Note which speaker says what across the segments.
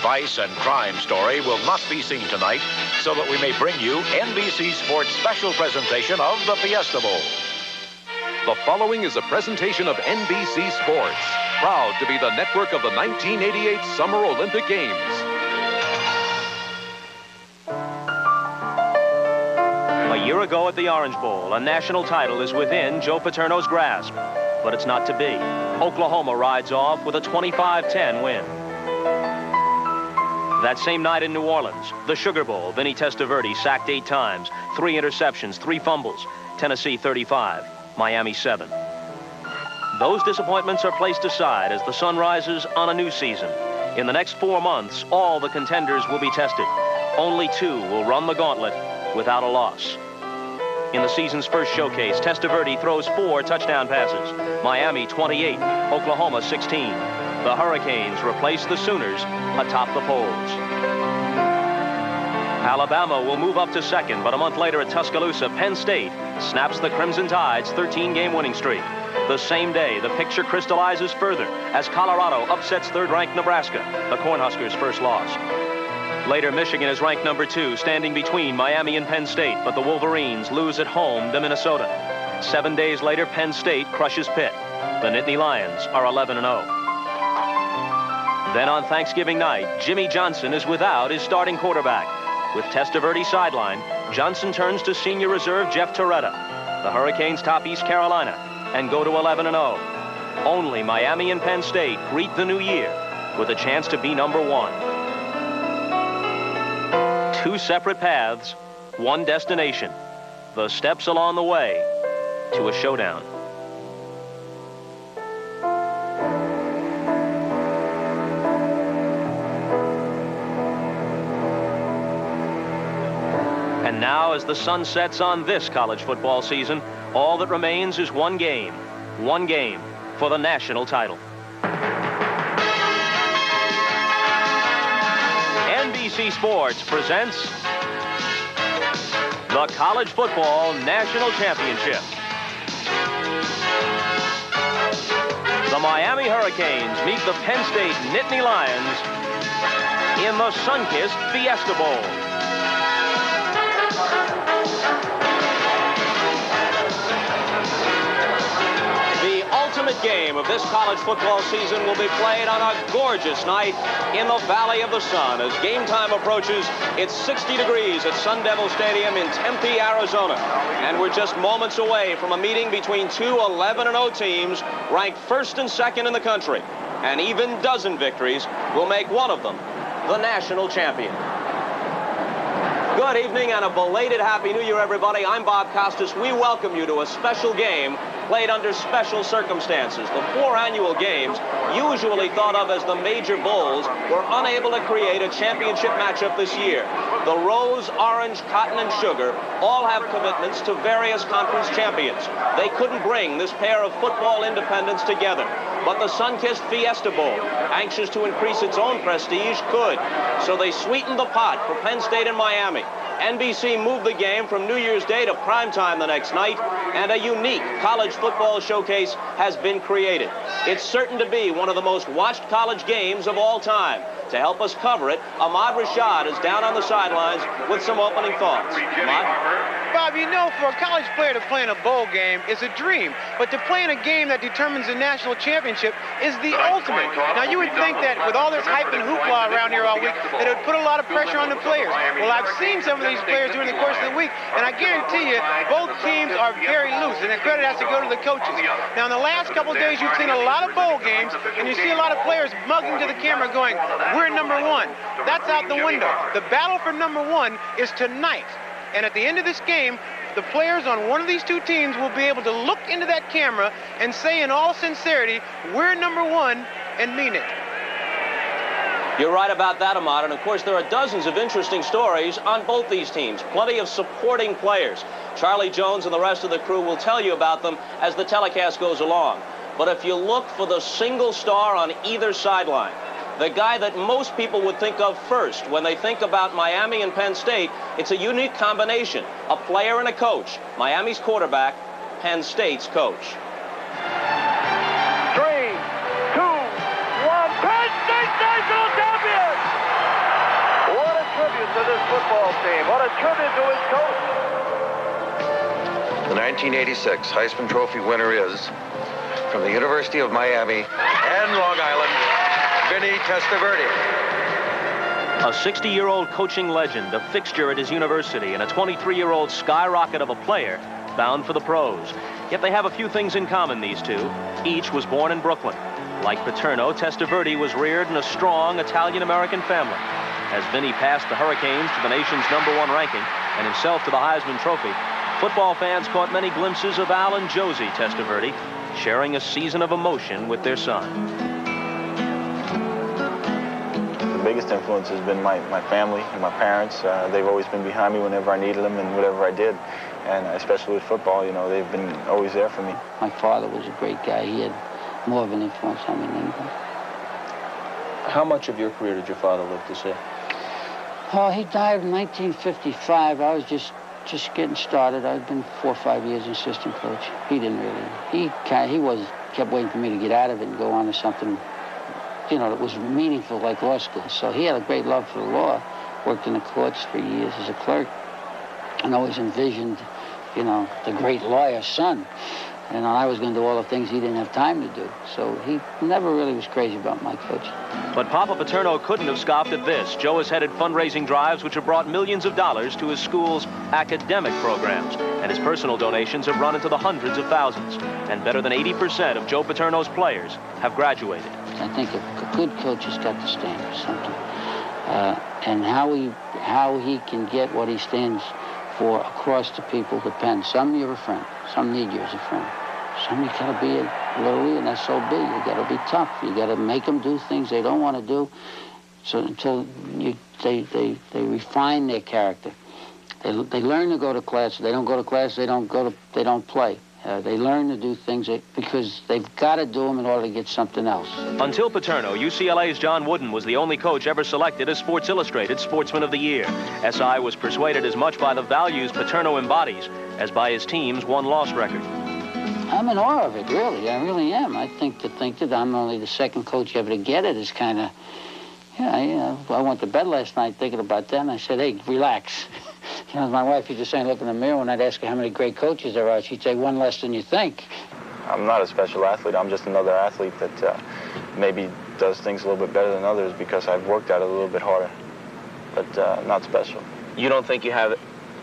Speaker 1: vice and crime story will not be seen tonight, so that we may bring you NBC Sports' special presentation of the Fiesta Bowl.
Speaker 2: The following is a presentation of NBC Sports, proud to be the network of the 1988 Summer Olympic Games.
Speaker 3: A year ago at the Orange Bowl, a national title is within Joe Paterno's grasp, but it's not to be. Oklahoma rides off with a 25-10 win. That same night in New Orleans, the Sugar Bowl, Vinny Testaverde sacked 8 times, 3 interceptions, 3 fumbles. Tennessee 35, Miami 7. Those disappointments are placed aside as the sun rises on a new season. In the next 4 months, all the contenders will be tested. Only 2 will run the gauntlet without a loss. In the season's first showcase, Testaverde throws 4 touchdown passes. Miami 28, Oklahoma 16. The Hurricanes replace the Sooners atop the polls. Alabama will move up to second, but a month later at Tuscaloosa, Penn State snaps the Crimson Tide's 13-game winning streak. The same day, the picture crystallizes further as Colorado upsets third-ranked Nebraska, the Cornhuskers' first loss. Later, Michigan is ranked number 2, standing between Miami and Penn State, but the Wolverines lose at home to Minnesota. 7 days later, Penn State crushes Pitt. The Nittany Lions are 11-0. Then on Thanksgiving night, Jimmy Johnson is without his starting quarterback. With Testaverde sidelined, Johnson turns to senior reserve Jeff Torretta. The Hurricanes top East Carolina and go to 11-0. Only Miami and Penn State greet the new year with a chance to be number 1. 2 separate paths, 1 destination. The steps along the way to a showdown. And now, as the sun sets on this college football season, all that remains is one game for the national title. NBC Sports presents the College Football National Championship. The Miami Hurricanes meet the Penn State Nittany Lions in the sun-kissed Fiesta Bowl. The ultimate game of this college football season will be played on a gorgeous night in the Valley of the Sun. As game time approaches, it's 60 degrees at Sun Devil Stadium in Tempe, Arizona. And we're just moments away from a meeting between 2 11-0 teams ranked 1st and 2nd in the country. An even dozen victories will make one of them the national champion. Good evening and a belated Happy New Year, everybody. I'm Bob Costas. We welcome you to a special game played under special circumstances. The 4 annual games, usually thought of as the major bowls, were unable to create a championship matchup this year. The Rose, Orange, Cotton, and Sugar all have commitments to various conference champions. They couldn't bring this pair of football independents together. But the sun-kissed Fiesta Bowl, anxious to increase its own prestige, could. So they sweetened the pot for Penn State and Miami. NBC moved the game from New Year's Day to primetime the next night, and a unique college football showcase has been created. It's certain to be one of the most watched college games of all time. To help us cover it, Ahmad Rashad is down on the sidelines with some opening thoughts. Ahmad?
Speaker 4: Bob, you know, for a college player to play in a bowl game is a dream, but to play in a game that determines the national championship is the ultimate. Now, you would think that with all this hype and hoopla around here all week, that it would put a lot of pressure on the players. Well, I've seen some of these players during the course of the week, and I guarantee you, both teams are very loose, and the credit has to go to the coaches. Now, in the last couple of days, you've seen a lot of bowl games, and you see a lot of players mugging to the camera going, "We're number 1." That's out the window. The battle for number 1 is tonight. And at the end of this game, the players on one of these 2 teams will be able to look into that camera and say in all sincerity, "We're number 1," and mean it.
Speaker 3: You're right about that, Ahmad. And of course, there are dozens of interesting stories on both these teams. Plenty of supporting players. Charlie Jones and the rest of the crew will tell you about them as the telecast goes along. But if you look for the single star on either sideline, the guy that most people would think of first when they think about Miami and Penn State, it's a unique combination. A player and a coach. Miami's quarterback, Penn State's coach.
Speaker 5: 3, 2, 1, Penn State national champions! this football team. What a tribute to his coach.
Speaker 6: The 1986 Heisman Trophy winner is, from the University of Miami and Long Island, Vinny Testaverde.
Speaker 3: A 60-year-old coaching legend, a fixture at his university, and a 23-year-old skyrocket of a player bound for the pros. Yet they have a few things in common, these two. Each was born in Brooklyn. Like Paterno, Testaverde was reared in a strong Italian-American family. As Vinny passed the Hurricanes to the nation's #1 ranking and himself to the Heisman Trophy, football fans caught many glimpses of Al and Josie Testaverde sharing a season of emotion with their son.
Speaker 7: The biggest influence has been my family and my parents. They've always been behind me whenever I needed them and whatever I did. And especially with football, you know, they've been always there for me.
Speaker 8: My father was a great guy. He had more of an influence on me than anything.
Speaker 9: How much of your career did your father live to see?
Speaker 8: Oh, he died in 1955. I was just getting started. I'd been 4 or 5 years an assistant coach. He didn't really. He kept waiting for me to get out of it and go on to something, you know, that was meaningful, like law school. So he had a great love for the law. Worked in the courts for years as a clerk, and always envisioned, you know, the great lawyer's son. And I was going to do all the things he didn't have time to do. So he never really was crazy about my coaching.
Speaker 3: But Papa Paterno couldn't have scoffed at this. Joe has headed fundraising drives which have brought millions of dollars to his school's academic programs. And his personal donations have run into the hundreds of thousands. And better than 80% of Joe Paterno's players have graduated.
Speaker 8: I think a good coach has got to stand for something. And how he can get what he stands for across the people depends. Some you're a friend. Some need you as a friend. Some you gotta be a little an SOB. You gotta be tough. You gotta make them do things they don't want to do. So until they refine their character. They learn to go to class. If they don't go to class, they don't play. They learn to do things because they've got to do them in order to get something else.
Speaker 3: Until Paterno, UCLA's John Wooden was the only coach ever selected as Sports Illustrated Sportsman of the Year. SI was persuaded as much by the values Paterno embodies as by his team's won-loss record.
Speaker 8: I'm in awe of it, really. I really am. I think that I'm only the second coach ever to get it is kind of, I went to bed last night thinking about that, and I said, hey, relax. You know, my wife used to say, look in the mirror, when I'd ask her how many great coaches there are, she'd say, one less than you think.
Speaker 7: I'm not a special athlete. I'm just another athlete that maybe does things a little bit better than others because I've worked at it a little bit harder, but not special.
Speaker 9: You don't think you have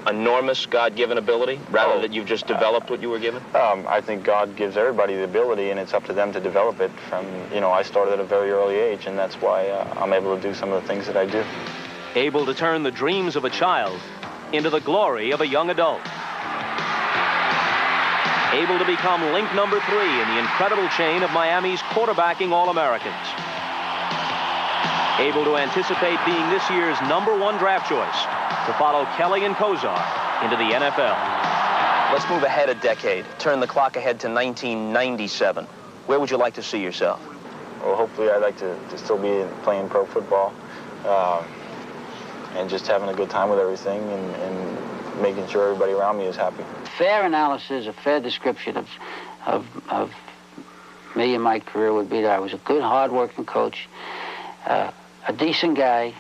Speaker 9: enormous God-given ability, rather that you've just developed what you were given?
Speaker 7: I think God gives everybody the ability, and it's up to them to develop it. I started at a very early age, and that's why I'm able to do some of the things that I do.
Speaker 3: Able to turn the dreams of a child into the glory of a young adult. Able to become link number 3 in the incredible chain of Miami's quarterbacking All-Americans. Able to anticipate being this year's #1 draft choice to follow Kelly and Kozar into the NFL.
Speaker 9: Let's move ahead a decade. Turn the clock ahead to 1997. Where would you like to see yourself?
Speaker 7: Well, hopefully I'd like to still be playing pro football and just having a good time with everything and making sure everybody around me is happy.
Speaker 8: Fair analysis, a fair description of me and my career would be that I was a good, hard-working coach, a decent guy,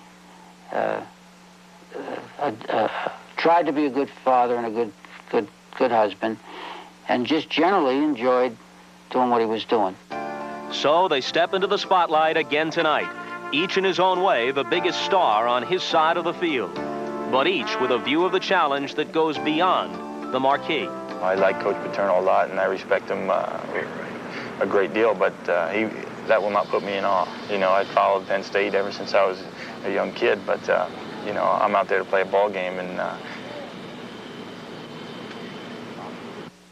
Speaker 8: tried to be a good father and a good husband, and just generally enjoyed doing what he was doing.
Speaker 3: So they step into the spotlight again tonight, each in his own way the biggest star on his side of the field, but each with a view of the challenge that goes beyond the marquee.
Speaker 7: I like Coach Paterno a lot, and I respect him a great deal, but that will not put me in awe. You know, I followed Penn State ever since I was a young kid, but I'm out there to play a ball game, and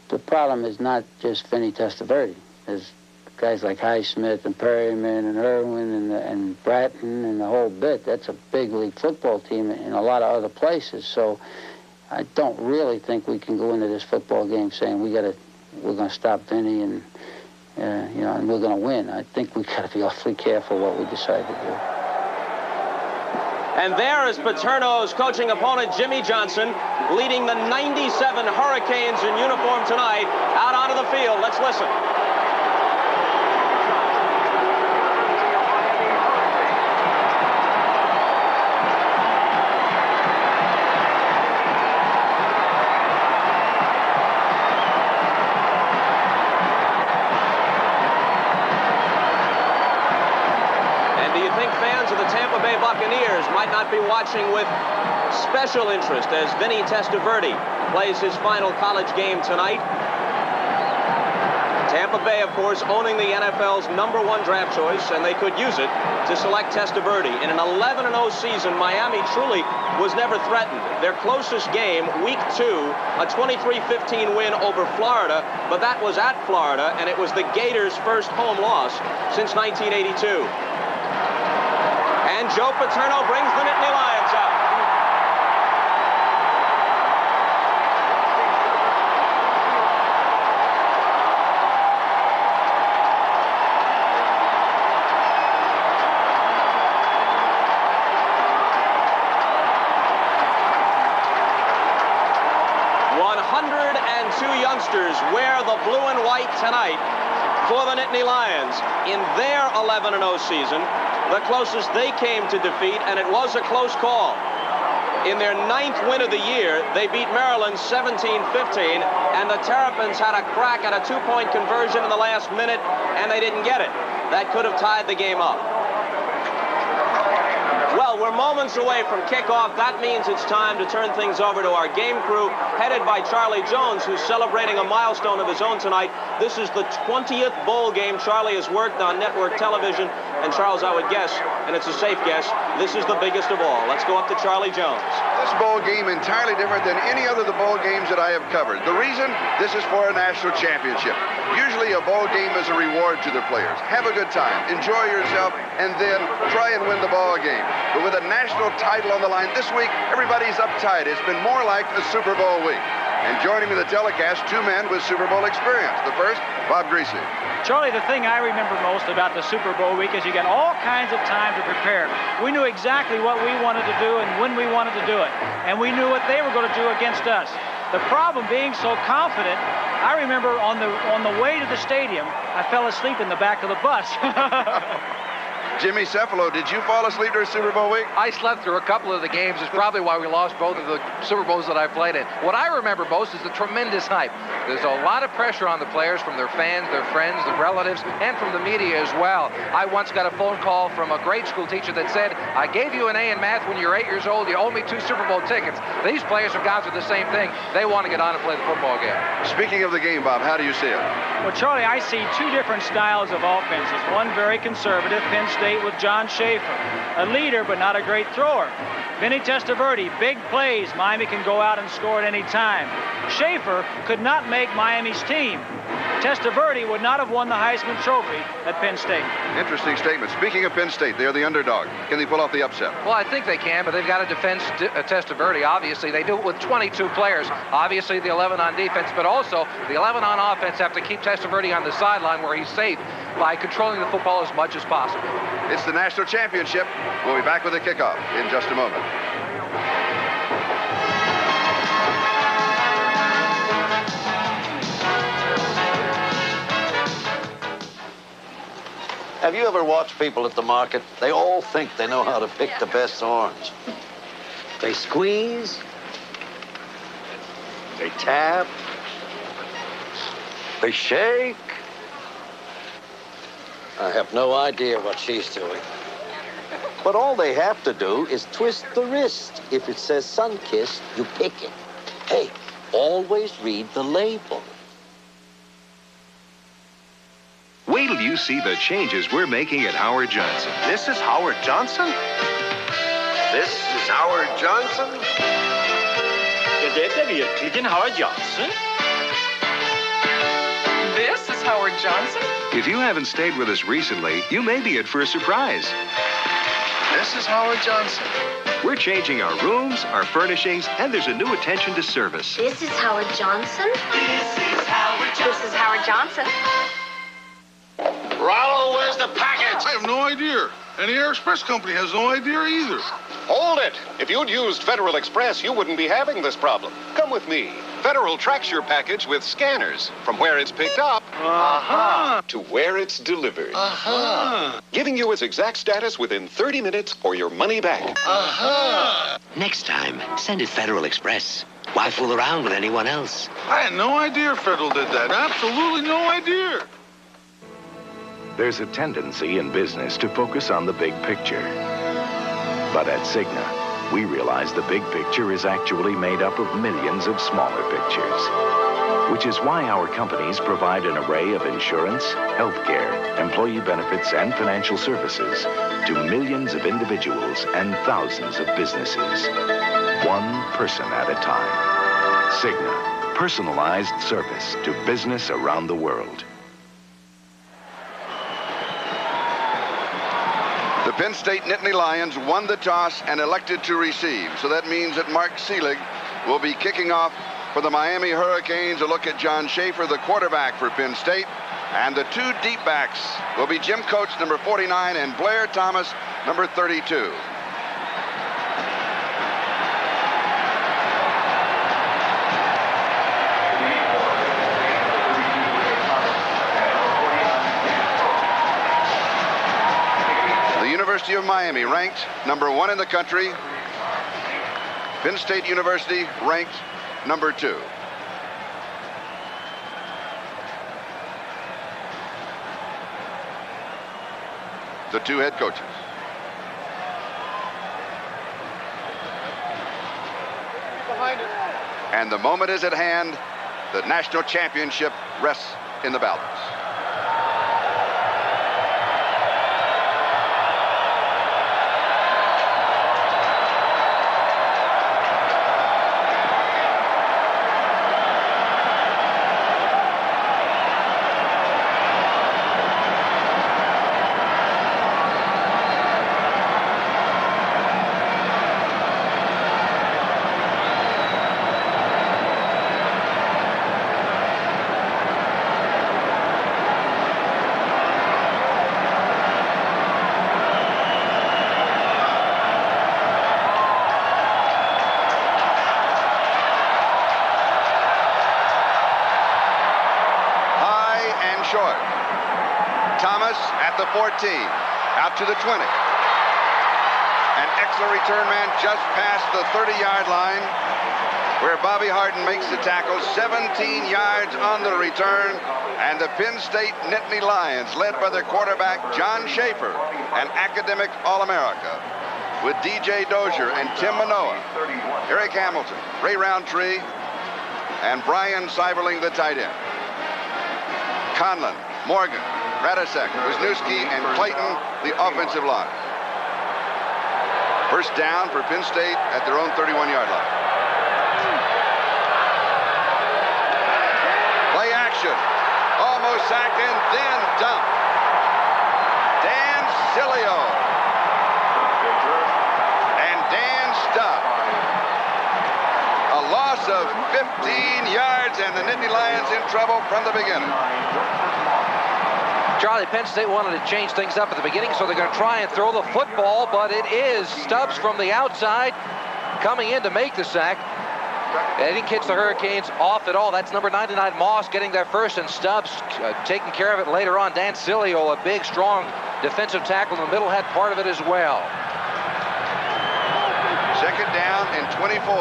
Speaker 8: the problem is not just Vinny Testaverde. There's guys like Highsmith and Perryman and Irwin and Bratton and the whole bit. That's a big league football team in a lot of other places. So I don't really think we can go into this football game saying we're going to stop Vinny and and we're going to win. I think we got to be awfully careful what we decide to do.
Speaker 3: And there is Paterno's coaching opponent, Jimmy Johnson, leading the 97 Hurricanes in uniform tonight out onto the field. Let's listen. Bay Buccaneers might not be watching with special interest as Vinny Testaverde plays his final college game tonight. Tampa Bay, of course, owning the NFL's #1 draft choice, and they could use it to select Testaverde. In an 11-0 season, Miami truly was never threatened. Their closest game, week 2, a 23-15 win over Florida, but that was at Florida, and it was the Gators' first home loss since 1982. And Joe Paterno brings the Nittany Lions up. Youngsters wear the blue and white tonight for the Nittany Lions. In their 11-0 season, the closest they came to defeat, and it was a close call. In their 9th win of the year, they beat Maryland 17-15, and the Terrapins had a crack at a 2-point conversion in the last minute, and they didn't get it. That could have tied the game up. Well, we're moments away from kickoff. That means it's time to turn things over to our game crew, headed by Charlie Jones, who's celebrating a milestone of his own tonight. This is the 20th bowl game Charlie has worked on network television. And Charles, I would guess, and it's a safe guess, this is the biggest of all. Let's go up to Charlie Jones.
Speaker 10: This bowl game entirely different than any other of the bowl games that I have covered. The reason, this is for a national championship. Usually a bowl game is a reward to the players. Have a good time, enjoy yourself, and then try and win the ball game. But with a national title on the line this week, everybody's uptight. It's been more like a Super Bowl week. And joining me in the telecast, 2 men with Super Bowl experience. The first, Bob Greasy.
Speaker 11: Charlie, the thing I remember most about the Super Bowl week is you got all kinds of time to prepare. We knew exactly what we wanted to do and when we wanted to do it. And we knew what they were going to do against us. The problem being so confident, I remember on the way to the stadium, I fell asleep in the back of the bus.
Speaker 10: Jimmy Cephalo, did you fall asleep during Super Bowl week?
Speaker 12: I slept through a couple of the games. It's probably why we lost both of the Super Bowls that I played in. What I remember most is the tremendous hype. There's a lot of pressure on the players from their fans, their friends, their relatives, and from the media as well. I once got a phone call from a grade school teacher that said, I gave you an A in math when you were 8 years old. You owe me 2 Super Bowl tickets. These players have gone through the same thing. They want to get on and play the football game.
Speaker 10: Speaking of the game, Bob, how do you see it?
Speaker 11: Well, Charlie, I see 2 different styles of offenses. One very conservative, Penn State with John Schaefer, a leader but not a great thrower. Vinny Testaverde, big plays. Miami can go out and score at any time. Schaefer could not make Miami's team. Testaverde would not have won the Heisman Trophy at Penn State.
Speaker 10: Interesting statement. Speaking of Penn State, they're the underdog. Can they pull off the upset?
Speaker 12: Well, I think they can, but they've got to defend Testaverde, obviously. They do it with 22 players. Obviously, the 11 on defense, but also the 11 on offense have to keep Testaverde on the sideline where he's safe by controlling the football as much as possible.
Speaker 10: It's the national championship. We'll be back with the kickoff in just a moment.
Speaker 13: Have you ever watched people at the market? They all think they know how to pick the best orange. They squeeze, they tap, they shake. I have no idea what she's doing. But all they have to do is twist the wrist. If it says sun-kissed, you pick it. Hey, always read the label.
Speaker 14: Wait till you see the changes we're making at Howard Johnson.
Speaker 15: This is Howard Johnson? This is Howard Johnson?
Speaker 16: Är det verkligen Howard Johnson?
Speaker 17: This is Howard Johnson?
Speaker 14: If you haven't stayed with us recently, you may be in for a surprise.
Speaker 15: This is Howard Johnson.
Speaker 14: We're changing our rooms, our furnishings, and there's a new attention to service.
Speaker 18: This is Howard Johnson.
Speaker 17: This is Howard Johnson.
Speaker 18: This is Howard Johnson.
Speaker 15: Rollo, where's the package?
Speaker 19: I have no idea. And the Air Express company has no idea either.
Speaker 20: Hold it. If you'd used Federal Express, you wouldn't be having this problem. Come with me. Federal tracks your package with scanners from where it's picked up to where it's delivered. Giving you its exact status within 30 minutes or your money back.
Speaker 21: Next time, send it Federal Express. Why fool around with anyone else?
Speaker 19: I had no idea Federal did that. Absolutely no idea.
Speaker 14: There's a tendency in business to focus on the big picture.
Speaker 1: But at Cigna, we realize the big picture is actually made up of millions of smaller pictures. Which is why our companies provide an array of insurance, healthcare, employee benefits, and financial services to millions of individuals and thousands of businesses. One person at a time. Cigna, personalized service to business around the world.
Speaker 10: The Penn State Nittany Lions won the toss and elected to receive. So that means that Mark Seelig will be kicking off for the Miami Hurricanes. A look at John Schaefer, the quarterback for Penn State. And the two deep backs will be Jim Coates, number 49, and Blair Thomas, number 32. The University of Miami ranked number 1 in the country. Penn State University ranked number 2. The two head coaches.
Speaker 4: Behind it.
Speaker 10: And the moment is at hand. The national championship rests in the balance. Short. Thomas at the 14, out to the 20. An excellent return man just past the 30-yard line where Bobby Harden makes the tackle. 17 yards on the return. And the Penn State Nittany Lions, led by their quarterback, John Schaefer, an academic All-America, with DJ Dozier and Tim Manoa, Eric Hamilton, Ray Roundtree, and Brian Seiberling, the tight end. Conlon, Morgan, Radisek, Wisniewski, and Clayton, the offensive line. First down for Penn State at their own 31-yard line. Play action. Almost sacked and then dumped. Dan Sileo. And Dan stopped. A loss of 15 yards, and the Nittany Lions in trouble from the beginning.
Speaker 12: Charlie, Penn State wanted to change things up at the beginning, so they're going to try and throw the football, but it is Stubbs from the outside coming in to make the sack. They didn't catch the Hurricanes off at all. That's number 99, Moss, getting there first, and Stubbs taking care of it later on. Dan Sileo, a big, strong defensive tackle in the middle, had part of it as well.
Speaker 10: Second down and 24.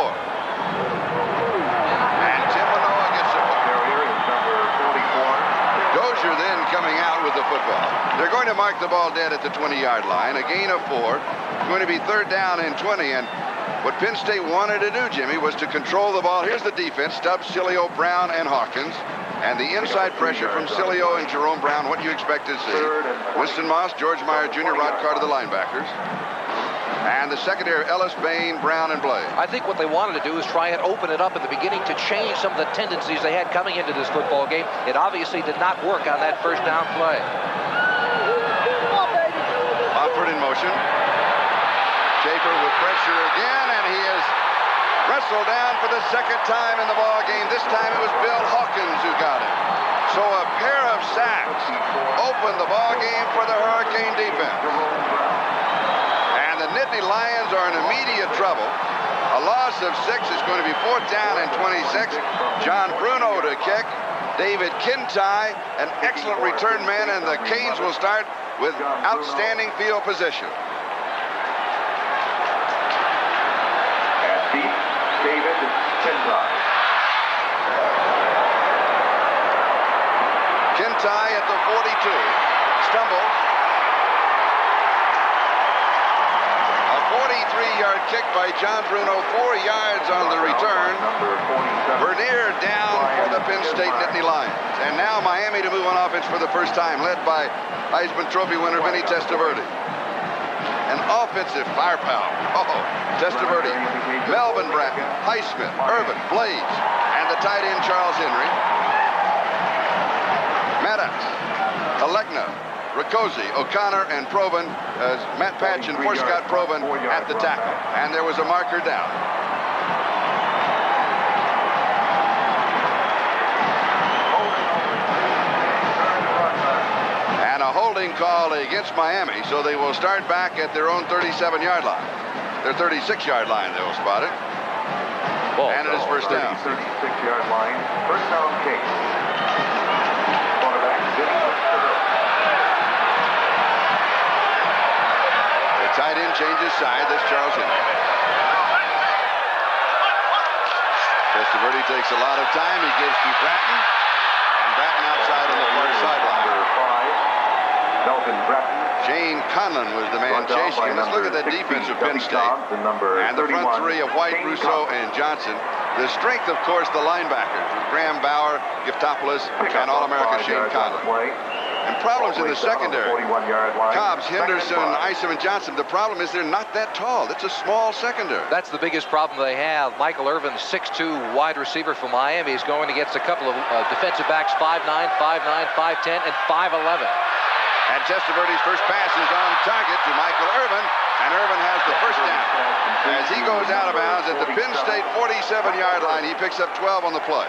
Speaker 10: And Tim Manoa gets the carrier is number 44. Dozier then coming out with the football. They're going to mark the ball dead at the 20-yard line. A gain of 4. It's going to be third down and 20. And what Penn State wanted to do, Jimmy, was to control the ball. Here's the defense: Stubbs, Sileo, Brown, and Hawkins. And the inside pressure from Sileo and Jerome Brown. What do you expect to see? Winston Moss, George Meyer Jr., Rod Carter, the linebackers. And the secondary, Ellis, Bain, Brown, and Blake.
Speaker 12: I think what they wanted to do is try and open it up at the beginning to change some of the tendencies they had coming into this football game. It obviously did not work on that first down play.
Speaker 10: Offord in motion. Schaefer with pressure again, and he is wrestled down for the second time in the ball game. This time it was Bill Hawkins who got him. So a pair of sacks opened the ball game for the Hurricane defense. And the Nittany Lions are in immediate trouble. A loss of 6 is going to be fourth down and 26. John Bruno to kick. David Kintai, an excellent return man, and the Canes will start with outstanding field position.
Speaker 5: David Kintai.
Speaker 10: Kintai at the 42. Stumble. A 43-yard kick by John Bruno, 4 yards on the return. Vernier down for the Penn State Nittany Lions. And now Miami to move on offense for the first time, led by Heisman Trophy winner Vinny Testaverde. An offensive firepower. Testaverde, Melvin Bratton, Highsmith, Irvin, Blaze, and the tight end Charles Henry. Maddox, Alegna, Riccozzi, O'Connor, and Probin, Matt Patch and Forscott Probin at the tackle. And there was a marker down. And a holding call against Miami, so they will start back at their own 37-yard line. Their 36-yard line, they will spot it. And it is first down.
Speaker 5: 36-yard line, first down case.
Speaker 10: Tight end changes side. That's Charles Henry. Testaverde takes a lot of time. He gives to Bratton. And Bratton outside on the far sideline.
Speaker 5: Melvin Bratton.
Speaker 10: Shane Conlon was the man chasing. Let's look at that defense of Penn State. And the front three of White, Rousseau, and Johnson. The strength, of course, the linebackers with Graham Bauer, Giftopoulos, and All-American Shane Conlon. And problems in the secondary. Cobbs, Henderson, Isom, and Johnson. The problem is they're not that tall. It's a small secondary.
Speaker 12: That's the biggest problem they have. Michael Irvin, 6'2", wide receiver from Miami, is going against a couple of defensive backs, 5'9", 5'9", 5'10", and 5'11".
Speaker 10: And Testaverde's first pass is on target to Michael Irvin, and Irvin has the first down. As he goes out of bounds at the Penn State 47-yard line, he picks up 12 on the play.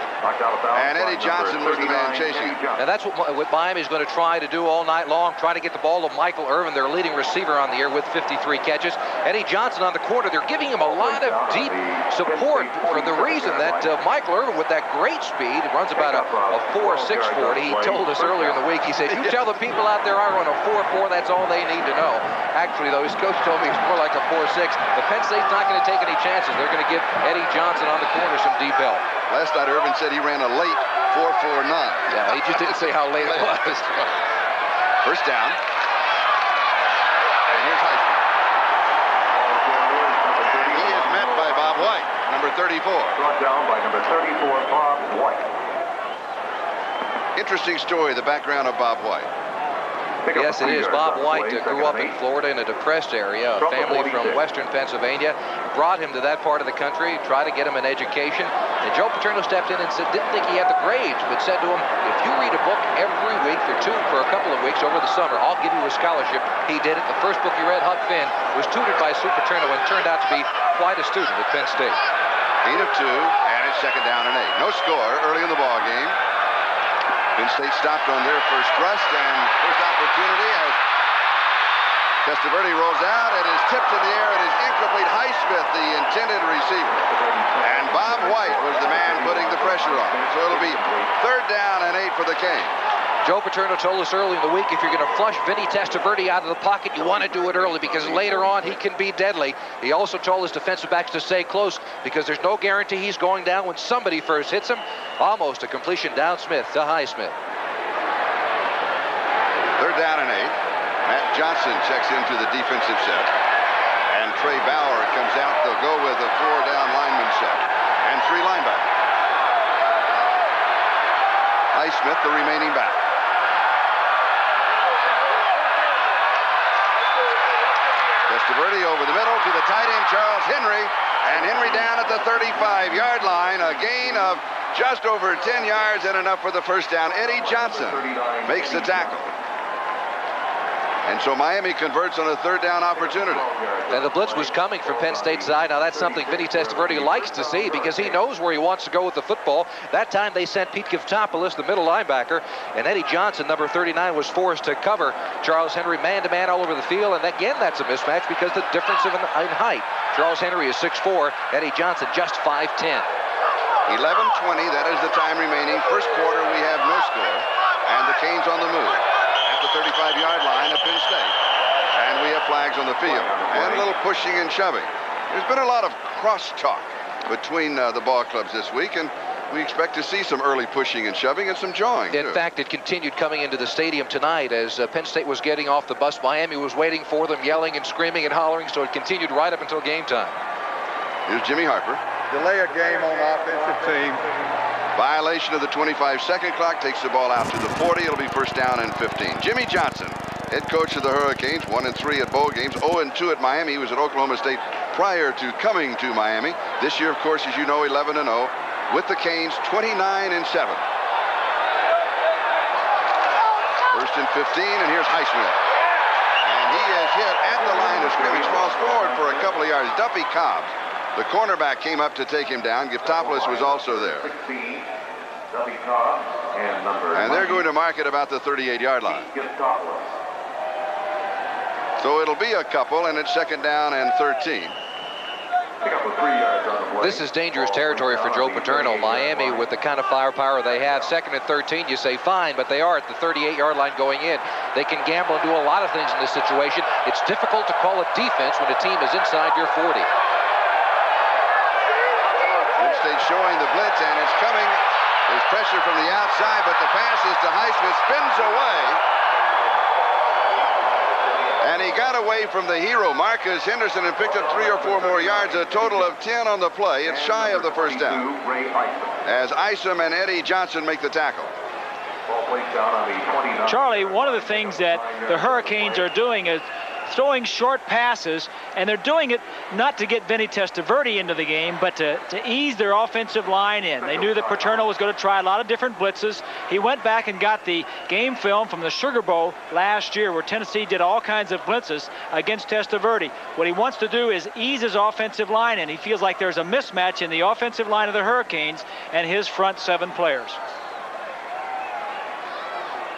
Speaker 10: And Eddie Johnson was the man chasing him.
Speaker 12: And that's what Miami's going to try to do all night long, try to get the ball to Michael Irvin, their leading receiver on the year with 53 catches. Eddie Johnson on the corner. They're giving him a lot of deep support for the reason that Michael Irvin, with that great speed, runs about a 4.6 40. He told us earlier in the week, he said, you tell the people out there I run a 4.4, that's all they need to know. Actually, though, his coach told me it's more like a 4.6. But Penn State's not going to take any chances. They're going to give Eddie Johnson on the corner some deep help.
Speaker 10: Last night, Irvin said he ran a late 4.49.
Speaker 12: Yeah, he just didn't say how late it was.
Speaker 10: First down. And here's Heisman. He is met by Bob White, number 34.
Speaker 5: Brought down by number 34, Bob White.
Speaker 10: Interesting story, the background of Bob White.
Speaker 12: Yes, it is. Bob White grew up in Florida in a depressed area. A family from western Pennsylvania brought him to that part of the country, tried to get him an education. And Joe Paterno stepped in and said, didn't think he had the grades, but said to him, if you read a book every week for a couple of weeks over the summer, I'll give you a scholarship. He did it. The first book he read, Huck Finn, was tutored by Sue Paterno and turned out to be quite a student at Penn State.
Speaker 10: 8 of 2, and it's second down and 8. No score early in the ball game. Penn State stopped on their first thrust, and first opportunity as Testaverde rolls out. It is tipped in the air. It is incomplete. Highsmith, the intended receiver. And Bob White was the man putting the pressure on. So it'll be third down and 8 for the Canes.
Speaker 12: Joe Paterno told us early in the week, if you're going to flush Vinny Testaverde out of the pocket, you want to do it early because later on he can be deadly. He also told his defensive backs to stay close because there's no guarantee he's going down when somebody first hits him. Almost a completion down Smith to Highsmith.
Speaker 10: Third down and 8. Matt Johnson checks into the defensive set. And Trey Bauer comes out. They'll go with a 4-down lineman set. And 3 linebackers. Highsmith, the remaining back. Testaverde over the middle to the tight end, Charles Henry. And Henry down at the 35-yard line. A gain of just over 10 yards and enough for the first down. Eddie Johnson makes the tackle. And so Miami converts on a third down opportunity.
Speaker 12: And the blitz was coming from Penn State's side. Now that's something Vinny Testaverde likes to see because he knows where he wants to go with the football. That time they sent Pete Giftopoulos, the middle linebacker, and Eddie Johnson, number 39, was forced to cover Charles Henry man-to-man all over the field. And again, that's a mismatch because the difference in height. Charles Henry is 6'4", Eddie Johnson just 5'10".
Speaker 10: 11:20, that is the time remaining. First quarter, we have no score, and the Canes on the move at the 35-yard line of Penn State. And we have flags on the field and a little pushing and shoving. There's been a lot of cross-talk between the ball clubs this week, and we expect to see some early pushing and shoving and some jawing.
Speaker 12: In fact, it continued coming into the stadium tonight as Penn State was getting off the bus. Miami was waiting for them, yelling and screaming and hollering, so it continued right up until game time.
Speaker 10: Here's Jimmy Harper.
Speaker 2: Delay a game on the offensive team.
Speaker 10: Violation of the 25-second clock, takes the ball out to the 40. It'll be first down and 15. Jimmy Johnson, head coach of the Hurricanes, 1-3 at bowl games, 0-2 at Miami. He was at Oklahoma State prior to coming to Miami. This year, of course, as you know, 11-0 with the Canes, 29-7. First and 15, and here's Highsmith. And he is hit at the line of scrimmage, falls forward for a couple of yards. Duffy Cobbs, the cornerback, came up to take him down. Giftopoulos was also there.
Speaker 5: 16, Duffy Cobbs, and number
Speaker 10: And they're going to mark it about the 38-yard line. So it'll be a couple, and it's second down and 13.
Speaker 12: This is dangerous territory for Joe Paterno. Miami, with the kind of firepower they have, second and 13, you say fine, but they are at the 38-yard line going in. They can gamble and do a lot of things in this situation. It's difficult to call a defense when a team is inside your 40.
Speaker 10: Penn State showing the blitz, and it's coming. There's pressure from the outside, but the pass is to Highsmith, spins away. And he got away from the hero, Marcus Henderson, and picked up 3 or 4 more yards, a total of 10 on the play. It's shy of the first down, as Isom and Eddie Johnson make the tackle.
Speaker 11: Charlie, one of the things that the Hurricanes are doing is throwing short passes, and they're doing it not to get Vinny Testaverde into the game, but to ease their offensive line in. They knew that Paterno was going to try a lot of different blitzes. He went back and got the game film from the Sugar Bowl last year, where Tennessee did all kinds of blitzes against Testaverde. What he wants to do is ease his offensive line in. He feels like there's a mismatch in the offensive line of the Hurricanes and his front 7 players.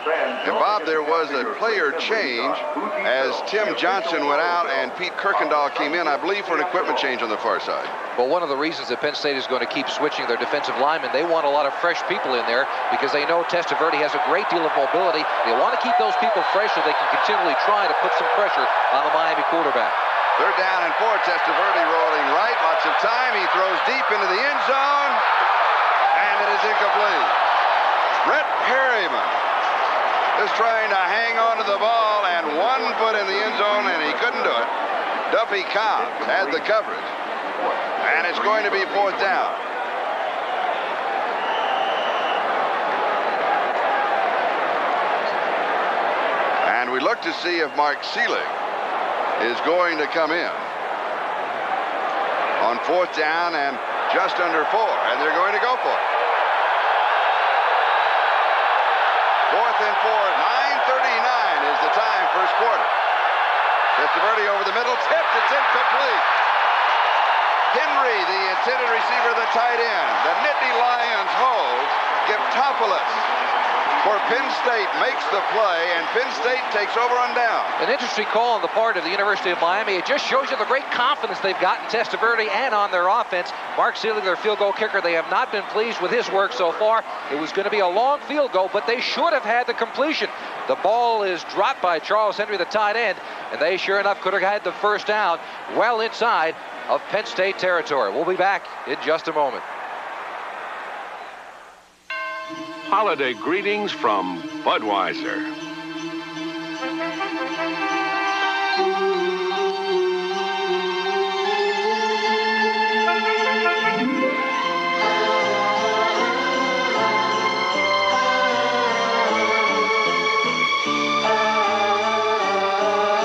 Speaker 10: And Bob, there was a player change as Tim Johnson went out and Pete Kirkendall came in, I believe, for an equipment change on the far side.
Speaker 12: Well, one of the reasons that Penn State is going to keep switching their defensive linemen, they want a lot of fresh people in there because they know Testaverde has a great deal of mobility. They want to keep those people fresh so they can continually try to put some pressure on the Miami quarterback.
Speaker 10: Third down and 4. Testaverde rolling right, lots of time. He throws deep into the end zone, and it is incomplete. Brett Perryman is trying to hang on to the ball, and 1 foot in the end zone, and he couldn't do it. Duffy Cobbs had the coverage, and it's going to be 4th down. And we look to see if Mark Seelig is going to come in on 4th down and just under 4, and they're going to go for it. 4th and 4, 9:39 is the time, first quarter. Testaverde over the middle, tipped, it's incomplete. Henry, the intended receiver, the tight end. The Nittany Lions hold. Giftopoulos for Penn State makes the play, and Penn State takes over on down.
Speaker 12: An interesting call on the part of the University of Miami. It just shows you the great confidence they've got in Testaverde and on their offense. Mark Seelig, their field goal kicker, they have not been pleased with his work so far. It was going to be a long field goal, but they should have had the completion. The ball is dropped by Charles Henry, the tight end, and they sure enough could have had the first down well inside of Penn State territory. We'll be back in just a moment.
Speaker 22: Holiday greetings from Budweiser.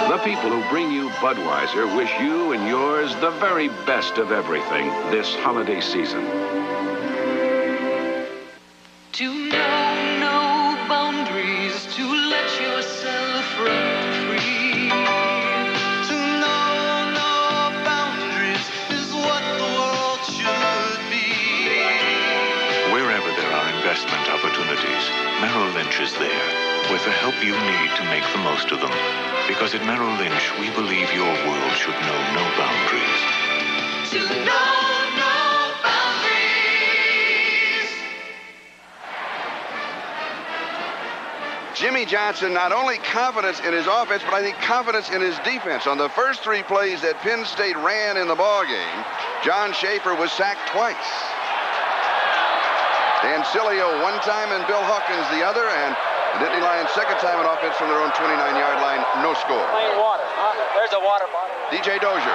Speaker 22: The people who bring you Budweiser wish you and yours the very best of everything this holiday season.
Speaker 17: To know no boundaries, to let yourself run free. To know no boundaries is what the world should be.
Speaker 23: Wherever there are investment opportunities, Merrill Lynch is there with the help you need to make the most of them. Because at Merrill Lynch, we believe your world should know no boundaries.
Speaker 17: To know no boundaries.
Speaker 10: Jimmy Johnson, not only confidence in his offense, but I think confidence in his defense. On the first 3 plays that Penn State ran in the ballgame, John Schaefer was sacked twice. Dancilio one time and Bill Hawkins the other, and the Nittany Lions second time on offense from their own 29-yard line, no score.
Speaker 11: Plain water. There's a water bottle.
Speaker 10: DJ Dozier.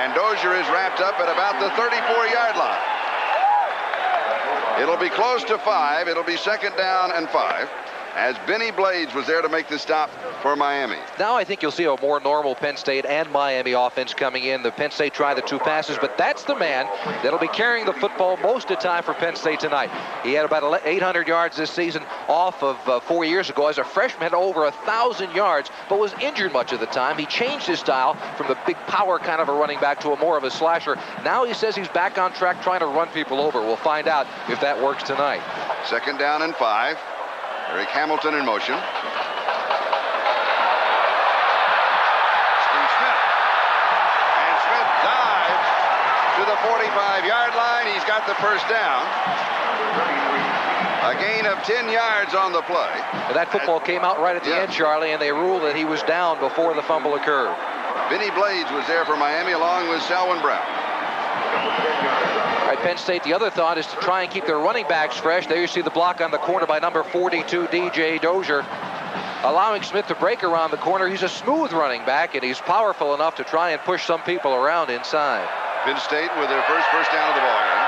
Speaker 10: And Dozier is wrapped up at about the 34-yard line. It'll be close to 5. It'll be second down and 5. As Benny Blades was there to make the stop for Miami.
Speaker 12: Now I think you'll see a more normal Penn State and Miami offense coming in. The Penn State tried the 2 passes, but that's the man that'll be carrying the football most of the time for Penn State tonight. He had about 800 yards this season off of 4 years ago. As a freshman, had over 1,000 yards, but was injured much of the time. He changed his style from the big power kind of a running back to a more of a slasher. Now he says he's back on track trying to run people over. We'll find out if that works tonight.
Speaker 10: Second down and 5. Eric Hamilton in motion. Steve Smith. And Smith dives to the 45-yard line. He's got the first down. A gain of 10 yards on the play.
Speaker 12: But that football came out right at the end, Charlie, and they ruled that he was down before the fumble occurred.
Speaker 10: Benny Blades was there for Miami along with Selwyn Brown.
Speaker 12: All right, Penn State, the other thought is to try and keep their running backs fresh. There you see the block on the corner by number 42, DJ Dozier, allowing Smith to break around the corner. He's a smooth running back, and he's powerful enough to try and push some people around inside.
Speaker 10: Penn State with their first down of the ball game.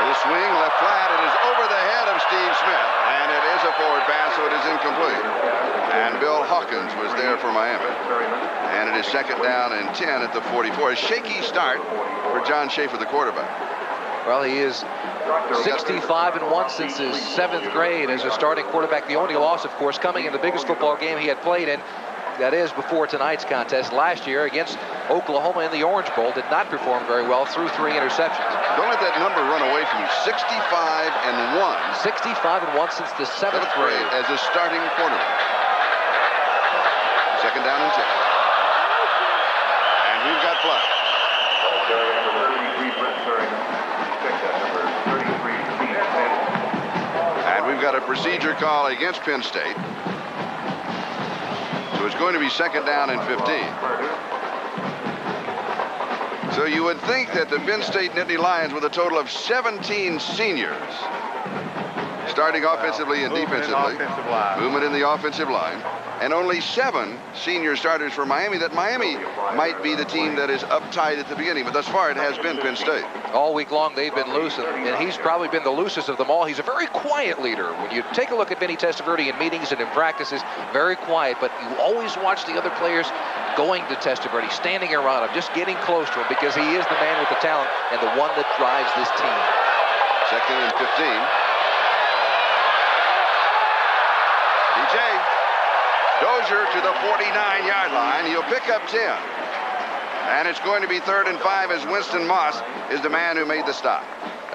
Speaker 10: With a swing left flat, it is over the head of Steve Smith, and it is a forward pass, so it is incomplete. And Bill Hawkins was there for Miami. And it is second down and 10 at the 44. A shaky start for John Schaefer, the quarterback.
Speaker 12: Well, he is 65-1 since his 7th grade as a starting quarterback. The only loss, of course, coming in the biggest football game he had played in. That is before tonight's contest last year against Oklahoma in the Orange Bowl. Did not perform very well, threw 3 interceptions.
Speaker 10: Don't let that number run away from you. 65-1.
Speaker 12: 65-1 since the 7th grade
Speaker 10: as a starting quarterback. Second down and 10. And we've got flag. And we've got a procedure call against Penn State. So it's going to be second down and 15. So you would think that the Penn State Nittany Lions, with a total of 17 seniors, starting offensively and defensively, movement in the offensive line, and only 7 senior starters for Miami, that Miami might be the team that is uptight at the beginning. But thus far, it has been Penn State.
Speaker 12: All week long, they've been loose, and he's probably been the loosest of them all. He's a very quiet leader. When you take a look at Vinny Testaverde in meetings and in practices, very quiet, but you always watch the other players going to Testaverde, standing around him, just getting close to him, because he is the man with the talent and the one that drives this team.
Speaker 10: Second and 15. DJ Dozier to the 49-yard line. He'll pick up 10. And it's going to be third and 5 as Winston Moss is the man who made the stop.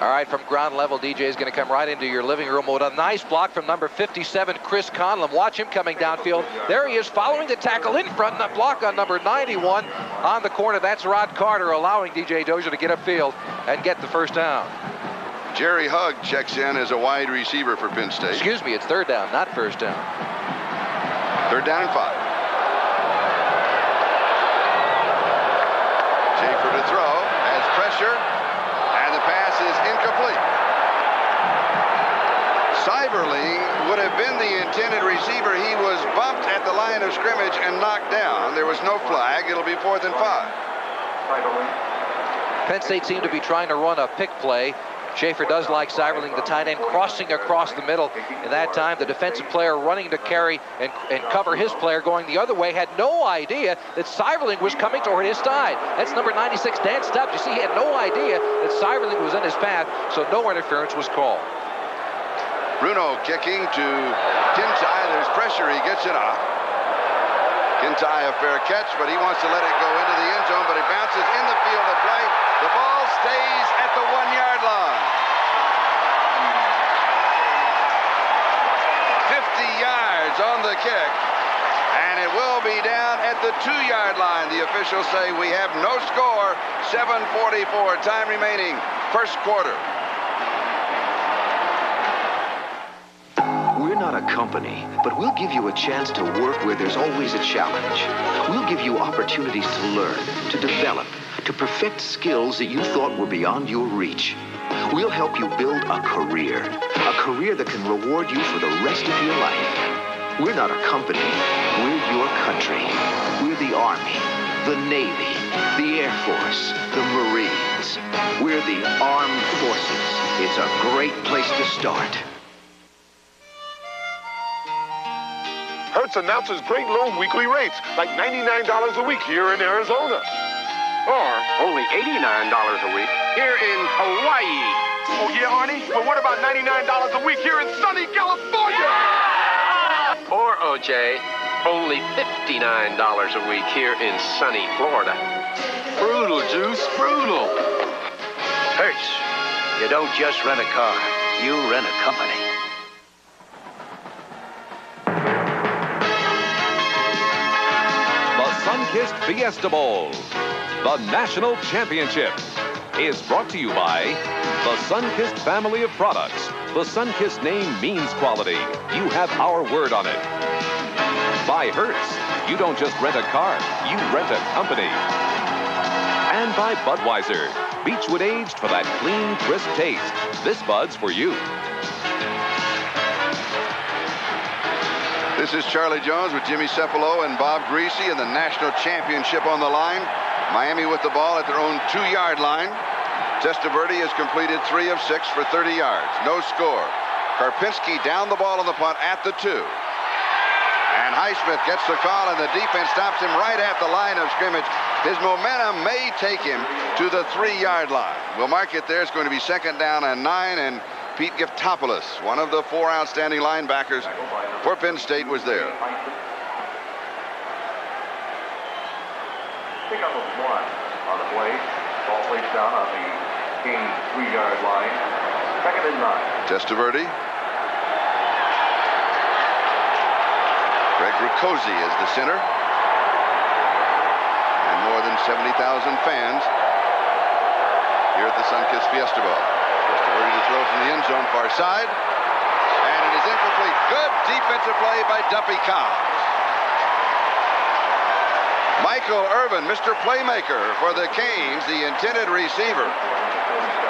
Speaker 12: All right, from ground level, DJ is going to come right into your living room with a nice block from number 57, Chris Conlon. Watch him coming downfield. There he is following the tackle in front, and a block on number 91 on the corner. That's Rod Carter, allowing DJ Dozier to get upfield and get the first down.
Speaker 10: Jerry Hugg checks in as a wide receiver for Penn State.
Speaker 12: Excuse me, it's third down, not first down.
Speaker 10: Third down and 5. Schaefer to throw, has pressure, and the pass is incomplete. Cyberling would have been the intended receiver. He was bumped at the line of scrimmage and knocked down. There was no flag. It'll be 4th and 5.
Speaker 12: Penn State seemed to be trying to run a pick play. Schaefer does like Cyberling, the tight end, crossing across the middle. At that time, the defensive player running to carry and cover his player going the other way had no idea that Cyberling was coming toward his side. That's number 96, Dan Stubbs. You see, he had no idea that Cyberling was in his path, so no interference was called.
Speaker 10: Bruno kicking to Kintai. There's pressure. He gets it off. Kintai a fair catch, but he wants to let it go into the end zone, but it bounces in the field of play. The ball stays at the 1-yard line. 50 yards on the kick, and it will be down at the 2-yard line. The officials say we have no score. 7:44, time remaining, first quarter.
Speaker 14: We're not a company, but we'll give you a chance to work where there's always a challenge. We'll give you opportunities to learn, to develop, to perfect skills that you thought were beyond your reach. We'll help you build a career that can reward you for the rest of your life. We're not a company. We're your country. We're the Army, the Navy, the Air Force, the Marines. We're the Armed Forces. It's a great place to start.
Speaker 6: Hertz announces great low weekly rates, like $99 a week here in Arizona.
Speaker 15: Or only $89 a week here in Hawaii.
Speaker 6: Oh, yeah, Arnie? But what about $99 a week here in sunny California?
Speaker 15: Or, OJ, only $59 a week here in sunny Florida.
Speaker 6: Brutal, Juice, brutal.
Speaker 7: Hertz, you don't just rent a car, you rent a company.
Speaker 9: The Sunkist Fiesta Bowl, the national championship, is brought to you by the Sunkist family of products. The Sunkist name means quality. You have our word on it. By Hertz, you don't just rent a car, you rent a company. And by Budweiser, Beechwood aged for that clean, crisp taste. This Bud's for you.
Speaker 10: This is Charlie Jones with Jimmy Cefalo and Bob Greasy in the national championship on the line. Miami with the ball at their own 2-yard line. Testaverde has completed 3 of 6 for 30 yards. No score. Karpinski down the ball on the punt at the 2. And Highsmith gets the call, and the defense stops him right at the line of scrimmage. His momentum may take him to the 3-yard line. We'll mark it there. It's going to be 2nd down and 9, and Pete Giftopoulos, one of the 4 outstanding linebackers for Penn State, was there.
Speaker 5: Pickup of 1 on the play. Ball placed down on the Kings 3-yard line. 2nd and 9.
Speaker 10: Testaverde. Greg Riccozzi is the center. And more than 70,000 fans here at the Sunkist Fiesta Bowl. Testaverde to throw from the end zone, far side. And it is incomplete. Good defensive play by Duffy Cobbs. Michael Irvin, Mr. Playmaker for the Canes, the intended receiver.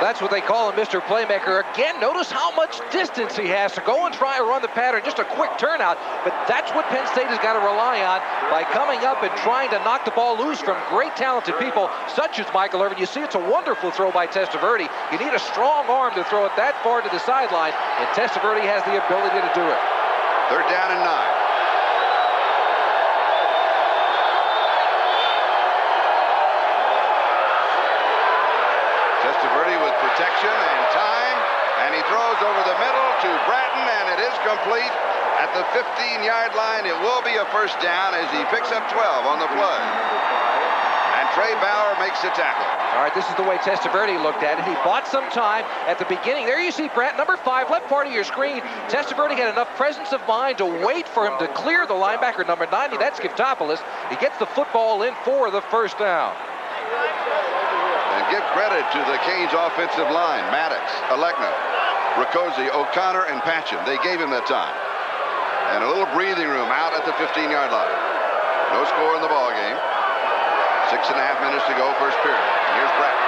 Speaker 12: That's what they call him, Mr. Playmaker. Again, notice how much distance he has to go and try and run the pattern. Just a quick turnout. But that's what Penn State has got to rely on by coming up and trying to knock the ball loose from great talented people such as Michael Irvin. You see, it's a wonderful throw by Testaverde. You need a strong arm to throw it that far to the sideline, and Testaverde has the ability to do it.
Speaker 10: 3rd down and 9. Testaverde with protection and time, and he throws over the middle to Bratton, and it is complete at the 15-yard line. It will be a 1st down as he picks up 12 on the play. And Trey Bauer makes the tackle.
Speaker 12: All right, this is the way Testaverde looked at it. He bought some time at the beginning. There you see Bratton, number 5, left part of your screen. Testaverde had enough presence of mind to wait for him to clear the linebacker, number 90. That's Giftopoulos. He gets the football in for the 1st down.
Speaker 10: And give credit to the Canes offensive line. Maddox, Alekna, Riccozzi, O'Connor, and Patchen. They gave him that time. And a little breathing room out at the 15-yard line. No score in the ball game. 6.5 minutes to go, 1st period. Here's Bratton.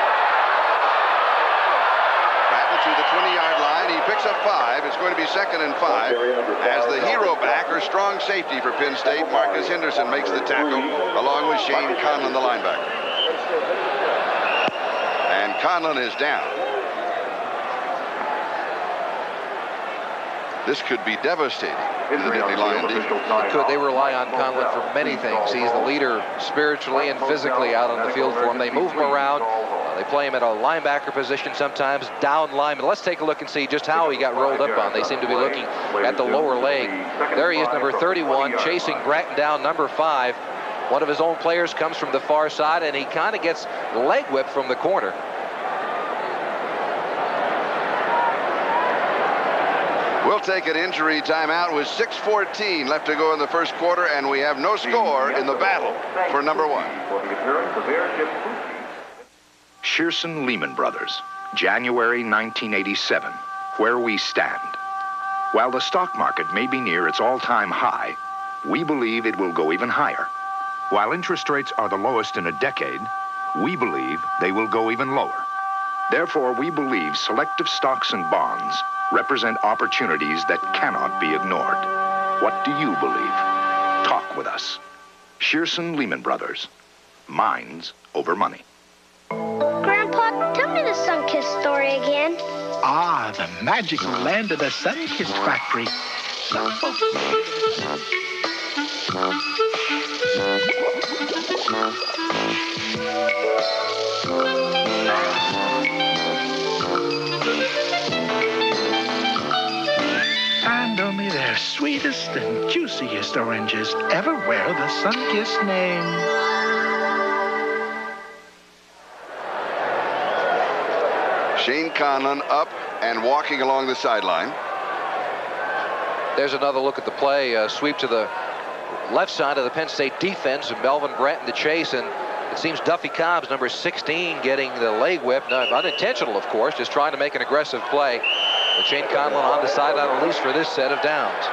Speaker 10: Bratton to the 20-yard line. He picks up 5. It's going to be 2nd and 5. As the hero back or strong safety for Penn State, Marcus Henderson makes the tackle along with Shane Conlon, the linebacker. And Conlon is down. This could be devastating to the Nittany Lion defense.
Speaker 12: They rely on Conlon for many things. He's the leader spiritually and physically out on the field for them. They move him around. They play him at a linebacker position sometimes, down lineman. Let's take a look and see just how he got rolled up on. They seem to be looking at the lower leg. There he is, number 31, chasing Bratton down, number 5. One of his own players comes from the far side, and he kind of gets leg whipped from the corner.
Speaker 10: We'll take an injury timeout with 6:14 left to go in the 1st quarter, and we have no score in the battle for number 1.
Speaker 24: Shearson Lehman Brothers, January 1987, where we stand. While the stock market may be near its all-time high, we believe it will go even higher. While interest rates are the lowest in a decade, we believe they will go even lower. Therefore, we believe selective stocks and bonds represent opportunities that cannot be ignored. What do you believe? Talk with us. Shearson Lehman Brothers. Minds over money.
Speaker 3: Grandpa, tell me the Sunkist story again.
Speaker 8: Ah, the magical land of the Sunkist factory. And only their sweetest and juiciest oranges ever wear the Sunkist name.
Speaker 10: Shane Conlon up and walking along the sideline.
Speaker 12: There's another look at the play. Sweep to the left side of the Penn State defense, and Melvin Brent in the chase, and it seems Duffy Cobbs, number 16, getting the leg whip. Unintentional, of course, just trying to make an aggressive play. But Shane Conlon on the sideline, at least for this set of downs.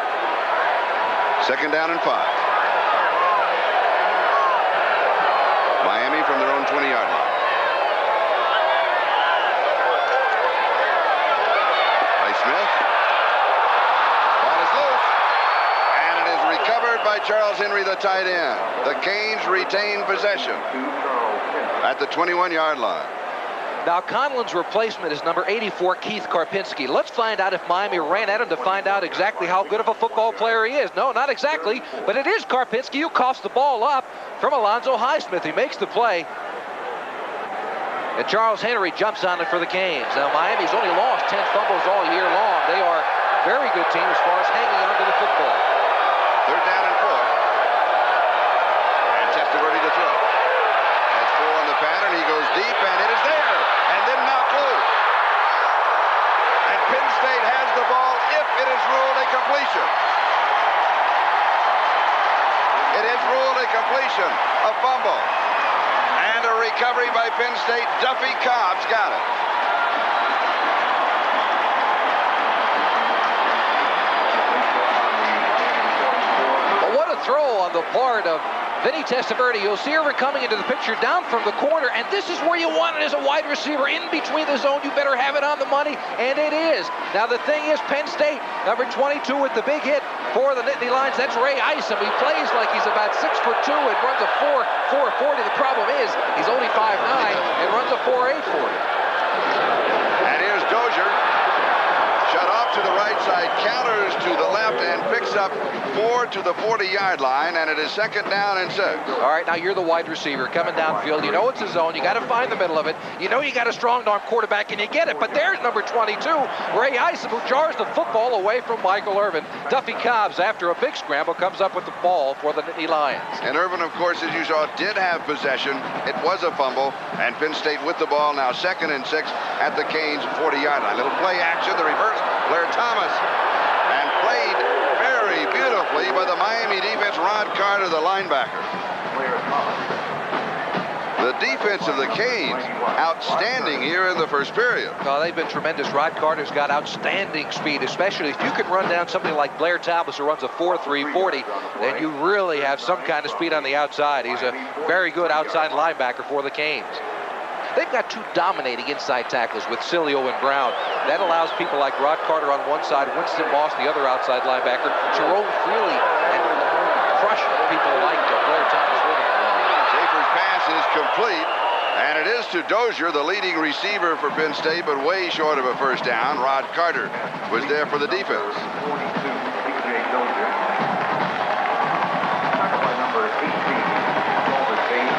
Speaker 10: 2nd down and 5. Miami from their own 20-yard line. Smith. Ball is loose. And it is recovered by Charles Henry, the tight end. The Canes retain possession at the 21-yard line.
Speaker 12: Now, Conlon's replacement is number 84, Keith Karpinski. Let's find out if Miami ran at him to find out exactly how good of a football player he is. No, not exactly, but it is Karpinski who coughs the ball up from Alonzo Highsmith. He makes the play. And Charles Henry jumps on it for the Canes. Now, Miami's only lost 10 fumbles all year long. They are a very good team as far as hanging on to the football.
Speaker 10: 3rd down and 4. And Testaverde to throw. Has 4 on the pattern. He goes deep, and it is there. And then knocked loose. And Penn State has the ball if it is ruled a completion. It is ruled a completion. A fumble. And a recovery by Penn State. Duffy Cobbs got it.
Speaker 12: But what a throw on the part of Vinny Testaverde. You'll see her coming into the picture down from the corner, and this is where you want it as a wide receiver. In between the zone, you better have it on the money, and it is. Now the thing is, Penn State, number 22 with the big hit for the Nittany Lions. That's Ray Isom. He plays like he's about 6'2" and runs a 4.40. The problem is, he's only 5'9" and runs a 4.8 40.
Speaker 10: And here's Dozier. Shut off to the right side, counters to the left, and picks up 4 to the 40-yard line, and it is 2nd down and 6.
Speaker 12: All right, now you're the wide receiver coming downfield. You know it's a zone. You got to find the middle of it. You know you got a strong-arm quarterback, and you get it. But there's number 22, Ray Isom, who jars the football away from Michael Irvin. Duffy Cobbs, after a big scramble, comes up with the ball for the Nittany Lions.
Speaker 10: And Irvin, of course, as you saw, did have possession. It was a fumble, and Penn State with the ball now 2nd and 6 at the Canes 40-yard line. Little play action, the reverse. Blair Thomas, and played very beautifully by the Miami defense. Rod Carter, the linebacker. The defense of the Canes, outstanding here in the first period.
Speaker 12: Oh, they've been tremendous. Rod Carter's got outstanding speed, especially if you can run down somebody like Blair Thomas, who runs a 4.3 40, then you really have some kind of speed on the outside. He's a very good outside linebacker for the Canes. They've got 2 dominating inside tackles with Cilio and Brown. That allows people like Rod Carter on one side, Winston Moss, the other outside linebacker, to roam freely and crush people like Blair Thomas.
Speaker 10: Schaefer's pass is complete, and it is to Dozier, the leading receiver for Penn State, but way short of a first down. Rod Carter was there for the defense.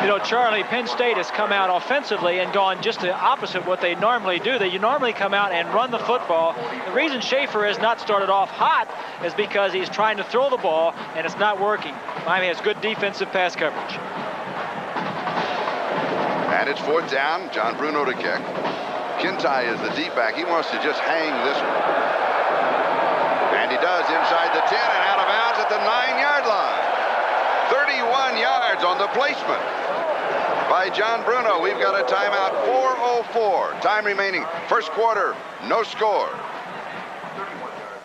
Speaker 11: You know, Charlie, Penn State has come out offensively and gone just the opposite what they normally do. They normally come out and run the football. The reason Schaefer has not started off hot is because he's trying to throw the ball, and it's not working. Miami has good defensive pass coverage.
Speaker 10: And it's 4th down. John Bruno to kick. Kintai is the deep back. He wants to just hang this one. And he does inside the 10 and out of bounds at the 9-yard line. 31 yards on the placement by John Bruno. We've got a timeout, 4:04. Time remaining. First quarter, no score.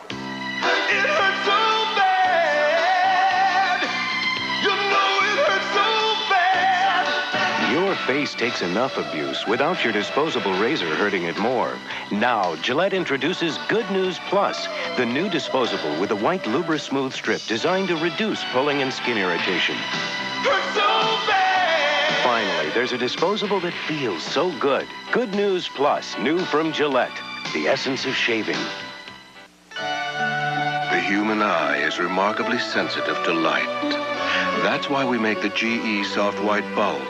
Speaker 17: It hurts so bad. You know it hurts so bad.
Speaker 8: Your
Speaker 13: Your face takes enough abuse without your disposable razor hurting it more. Now, Gillette introduces Good News Plus, the new disposable with a white Lubra-Smooth strip designed to reduce pulling and skin irritation. Finally, there's a disposable that feels so good. Good News Plus, new from Gillette, the essence of shaving.
Speaker 16: The human eye is remarkably sensitive to light. That's why we make the GE Soft White bulb.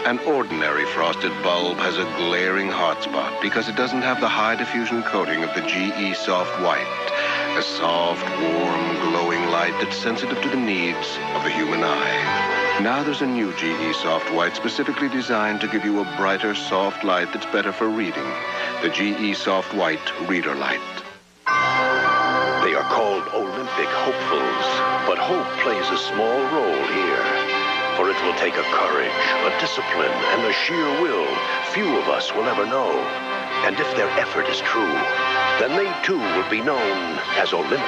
Speaker 16: An ordinary frosted bulb has a glaring hot spot because it doesn't have the high diffusion coating of the GE Soft White. A soft, warm, glowing light that's sensitive to the needs of the human eye. Now there's a new GE Soft White specifically designed to give you a brighter, soft light that's better for reading. The GE Soft White Reader Light.
Speaker 18: They are called Olympic hopefuls, but hope plays a small role here. For it will take a courage, a discipline, and a sheer will few of us will ever know. And if their effort is true, then they too will be known as Olympians.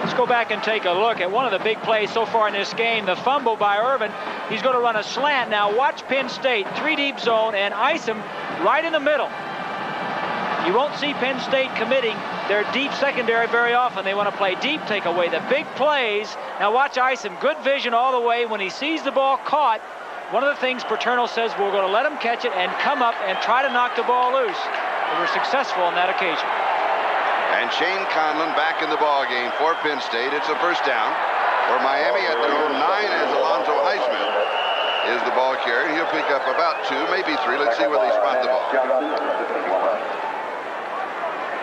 Speaker 11: Let's go back and take a look at one of the big plays so far in this game, the fumble by Irvin. He's going to run a slant now. Watch Penn State, 3-deep zone, and ice him right in the middle. You won't see Penn State committing their deep secondary very often. They want to play deep, take away the big plays. Now watch Isom, good vision all the way. When he sees the ball caught, one of the things Paterno says, we're going to let him catch it and come up and try to knock the ball loose. They were successful on that occasion.
Speaker 10: And Shane Conlon back in the ball game for Penn State. It's a first down for Miami at their own 9 as Alonzo Highsmith is the ball carrier. He'll pick up about 2, maybe 3. Let's see where they spot the ball.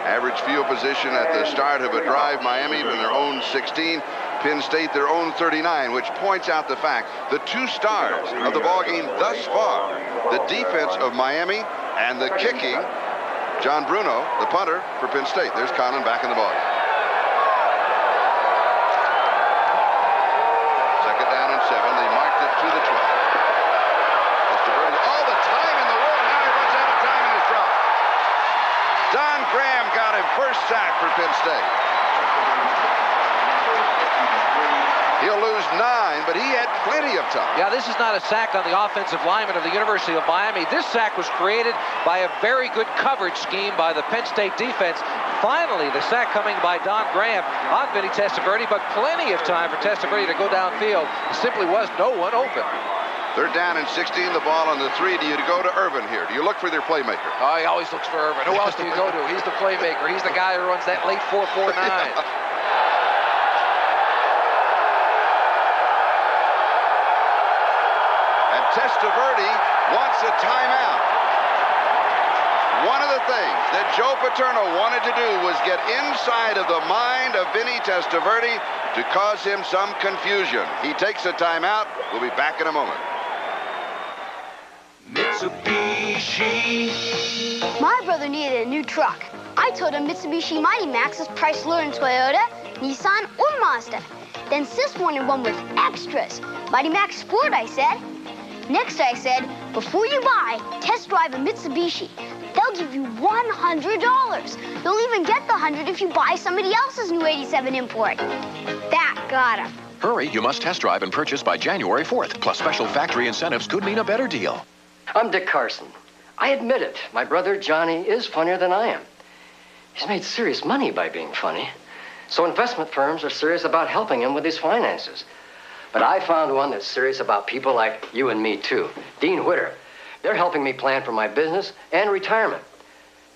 Speaker 10: Average field position at the start of a drive, Miami from their own 16, Penn State their own 39, which points out the fact the 2 stars of the ball game thus far, the defense of Miami and the kicking, John Bruno, the punter for Penn State. There's Conlon back in the ball game. Second down and 7. They marked it to the 12. All the time in the world. Now he runs out of time in his drop. Don Graham got him, first sack for Penn State. He'll lose 9, but he had plenty of time.
Speaker 12: Yeah, this is not a sack on the offensive lineman of the University of Miami. This sack was created by a very good coverage scheme by the Penn State defense. Finally, the sack coming by Don Graham on Vinny Testaverde, but plenty of time for Testaverde to go downfield. There simply was no one open.
Speaker 10: Third down and 16, the ball on the 3. Do you go to Irvin here? Do you look for their playmaker?
Speaker 12: Oh, he always looks for Irvin. Who else do you go to? He's the playmaker. He's the guy who runs that late 4.49.
Speaker 10: And Testaverde wants a timeout. One of the things that Joe Paterno wanted to do was get inside of the mind of Vinny Testaverde to cause him some confusion. He takes a timeout. We'll be back in a moment.
Speaker 17: Mitsubishi.
Speaker 3: My brother needed a new truck. I told him Mitsubishi Mighty Max is Chrysler and Toyota, Nissan, or Mazda. Then Sis wanted one with extras. Mighty Max Sport, I said. Next, I said, before you buy, test drive a Mitsubishi. They'll give you $100. You'll even get the 100 if you buy somebody else's new 87 import. That got him.
Speaker 20: Hurry, you must test drive and purchase by January 4th. Plus special factory incentives could mean a better deal.
Speaker 25: I'm Dick Carson. I admit it, my brother Johnny is funnier than I am. He's made serious money by being funny. So investment firms are serious about helping him with his finances. But I found one that's serious about people like you and me, too. Dean Witter. They're helping me plan for my business and retirement.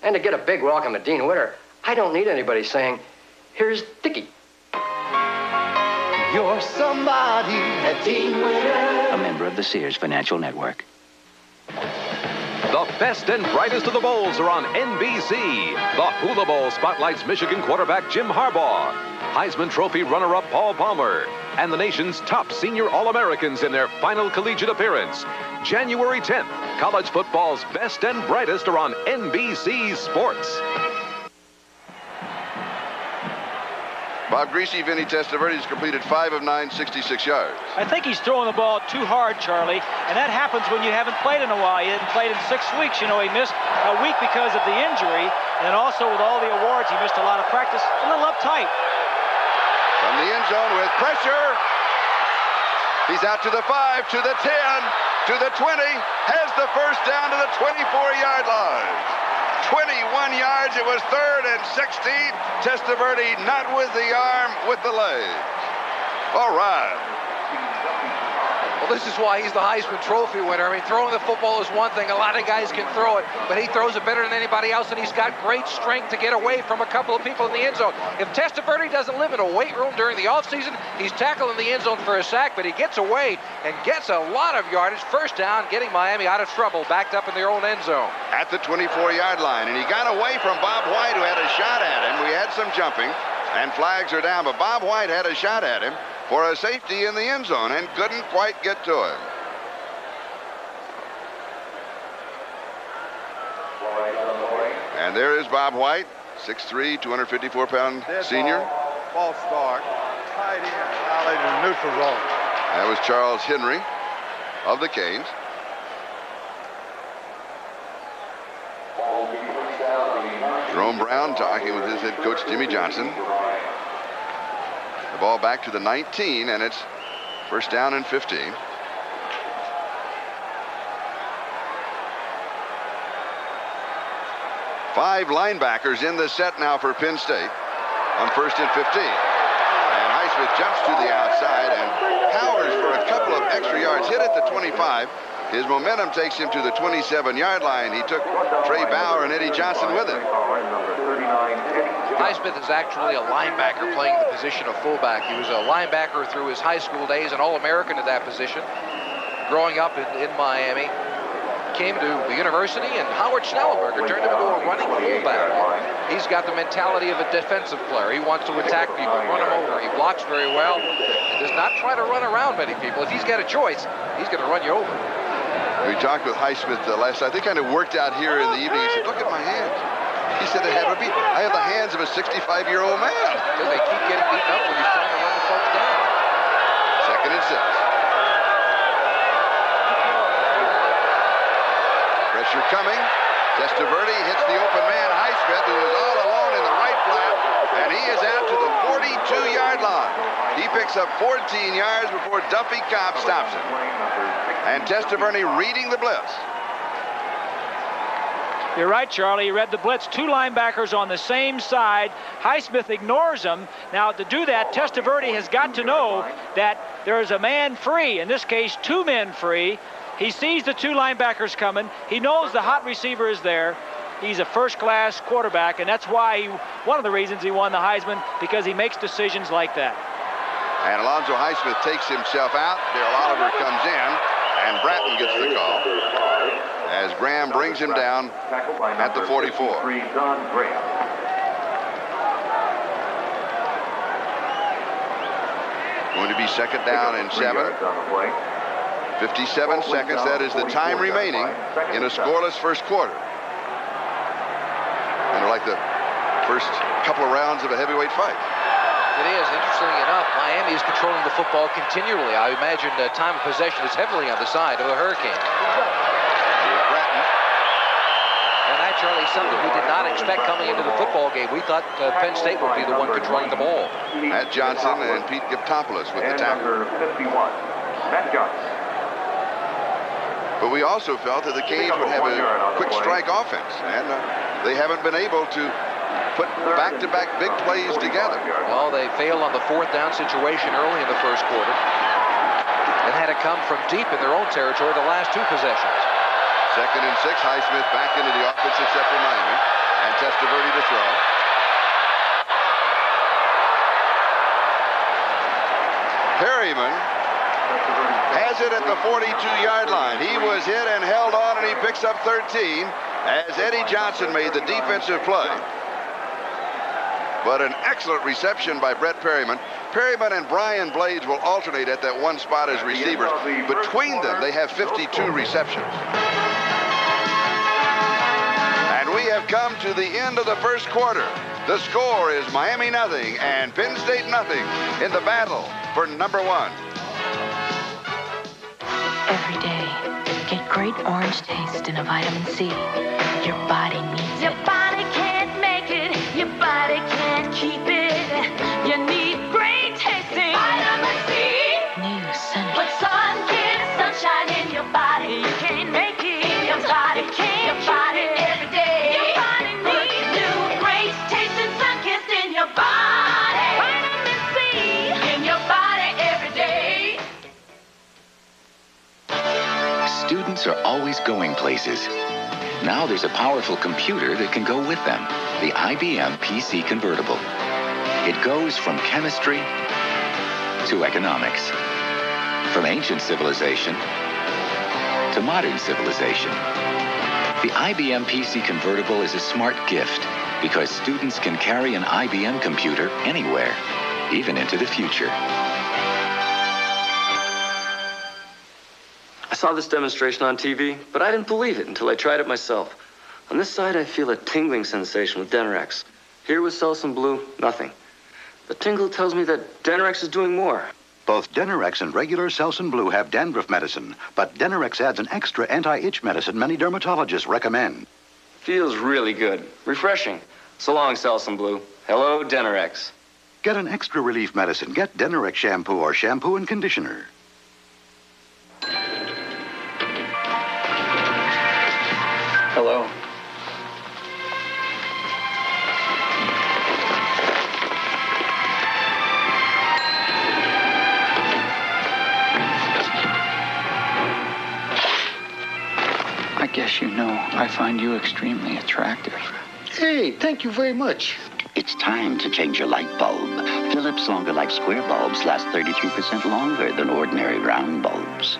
Speaker 25: And to get a big welcome at Dean Witter, I don't need anybody saying, here's Dickie.
Speaker 17: You're somebody at Dean Witter.
Speaker 26: A member of the Sears Financial Network.
Speaker 9: The best and brightest of the bowls are on NBC. The Hula Bowl spotlights Michigan quarterback Jim Harbaugh, Heisman Trophy runner-up Paul Palmer, and the nation's top senior All-Americans in their final collegiate appearance. January 10th, college football's best and brightest are on NBC Sports.
Speaker 10: Bob Greasy, Vinny Testaverde has completed 5 of 9, 66 yards.
Speaker 11: I think he's throwing the ball too hard, Charlie, and that happens when you haven't played in a while. He hadn't played in 6 weeks. You know, he missed a week because of the injury, and then also with all the awards, he missed a lot of practice. A little uptight.
Speaker 10: From From the end zone with pressure. He's out to the 5, to the 10, to the 20. Has the first down to the 24-yard line. 21 yards. It was 3rd and 16. Testaverde not with the arm, with the legs. All right.
Speaker 12: Well, this is why he's the Heisman Trophy winner. I mean, throwing the football is one thing. A lot of guys can throw it, but he throws it better than anybody else, and he's got great strength to get away from a couple of people in the end zone. If Testaverde doesn't live in a weight room during the offseason, he's tackling the end zone for a sack, but he gets away and gets a lot of yardage. First down, getting Miami out of trouble, backed up in their own end zone.
Speaker 10: At the 24-yard line, and he got away from Bob White, who had a shot at him. We had some jumping, and flags are down, but Bob White had a shot at him for a safety in the end zone and couldn't quite get to him. And there is Bob White, 6'3", 254-pound senior.
Speaker 6: False start. Tight end, violated the neutral zone.
Speaker 10: That was Charles Henry of the Canes. Jerome Brown talking with his head coach, Jimmy Johnson. The ball back to the 19, and it's first down and 15. 5 linebackers in the set now for Penn State on 1st and 15. And Highsmith jumps to the outside and powers for a couple of extra yards. Hit at the 25. His momentum takes him to the 27-yard line. He took Trey Bauer and Eddie Johnson with him.
Speaker 12: Highsmith is actually a linebacker playing the position of fullback. He was a linebacker through his high school days, an All-American at that position. Growing up in Miami, came to the university, and Howard Schnellenberger turned him into a running fullback. He's got the mentality of a defensive player. He wants to attack people, run them over. He blocks very well and does not try to run around many people. If he's got a choice, he's going to run you over.
Speaker 10: We talked with Highsmith last night. They kind of worked out here in the evening. He said, look at my hands. He said, I have the hands of a 65-year-old man.
Speaker 12: Because they keep getting beaten up when he's trying to run the folks down.
Speaker 10: 2nd and 6. Pressure coming. Testaverde hits the open man, Highsmith, who is all alone in the right flat, and he is out to the 42-yard line. He picks up 14 yards before Duffy Cobb stops him. And Testaverde reading the blitz.
Speaker 11: You're right, Charlie. He read the blitz. 2 linebackers on the same side. Highsmith ignores them. Now, to do that, Testaverde has got to know that there is a man free. In this case, 2 men free. He sees the 2 linebackers coming. He knows the hot receiver is there. He's a first-class quarterback, and that's why one of the reasons he won the Heisman, because he makes decisions like that.
Speaker 10: And Alonzo Highsmith takes himself out. Darrell Oliver comes in, and Bratton gets the call as Graham brings him down at the 44. Going to be 2nd down and 7. 57 seconds, that is the time remaining in a scoreless first quarter. And like the first couple of rounds of a heavyweight fight.
Speaker 12: It is. Interestingly enough, Miami is controlling the football continually. I imagine the time of possession is heavily on the side of the Hurricanes. And that, Charlie, is something we did not expect coming into the football game. We thought Penn State would be the one controlling the ball.
Speaker 10: Matt Johnson and Pete Giptopoulos with the tackle.
Speaker 5: Matt Johnson.
Speaker 10: But we also felt that the Canes would have a quick strike offense, and they haven't been able to put back-to-back big plays together.
Speaker 12: Well, they failed on the 4th down situation early in the first quarter and had to come from deep in their own territory the last 2 possessions.
Speaker 10: 2nd and 6, Highsmith back into the offensive set for Miami, and Testaverde to throw. Perryman has it at the 42-yard line. He was hit and held on, and he picks up 13 as Eddie Johnson made the defensive play. But an excellent reception by Brett Perryman. Perryman and Brian Blades will alternate at that one spot as receivers. Between them, they have 52 receptions. And we have come to the end of the first quarter. The score is Miami 0 and Penn State 0 in the battle for number 1.
Speaker 1: Every day, get great orange taste and a vitamin C. Your body needs it. Your body can't make it. Your body can't keep it. You need great taste.
Speaker 2: tablets are always going places. Now there's a powerful computer that can go with them, the IBM PC Convertible. It goes from chemistry to economics, from ancient civilization to modern civilization. The IBM PC Convertible is a smart gift because students can carry an IBM computer anywhere, even into the future.
Speaker 4: I saw this demonstration on TV, but I didn't believe it until I tried it myself. On this side, I feel a tingling sensation with Denorex. Here with Selsun Blue, nothing. The tingle tells me that Denorex is doing more.
Speaker 19: Both Denorex and regular Selsun Blue have dandruff medicine, but Denorex adds an extra anti-itch medicine many dermatologists recommend.
Speaker 4: Feels really good. Refreshing. So long, Selsun Blue. Hello, Denorex.
Speaker 19: Get an extra relief medicine. Get Denorex shampoo or shampoo and conditioner.
Speaker 4: Hello.
Speaker 21: I guess you know I find you extremely attractive.
Speaker 22: Hey, thank you very much.
Speaker 23: It's time to change your light bulb. Philips Longer Life Square bulbs last 33% longer than ordinary round bulbs.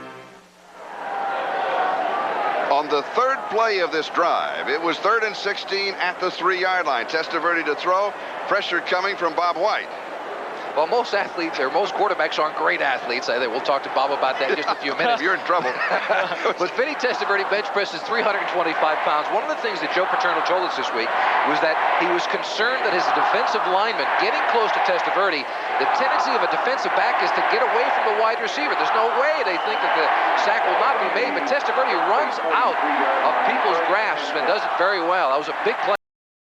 Speaker 10: On the third play of this drive, it was 3rd and 16 at the 3-yard line. Testaverde to throw. Pressure coming from Bob White.
Speaker 12: Well, most athletes, or most quarterbacks aren't great athletes. We'll talk to Bob about that in just a few minutes.
Speaker 10: You're in trouble.
Speaker 12: But Vinny Testaverde bench presses 325 pounds. One of the things that Joe Paterno told us this week was that he was concerned that as a defensive lineman getting close to Testaverde, the tendency of a defensive back is to get away from the wide receiver. There's no way they think that the sack will not be made, but Testaverde runs out of people's grasp and does it very well. That was a big play.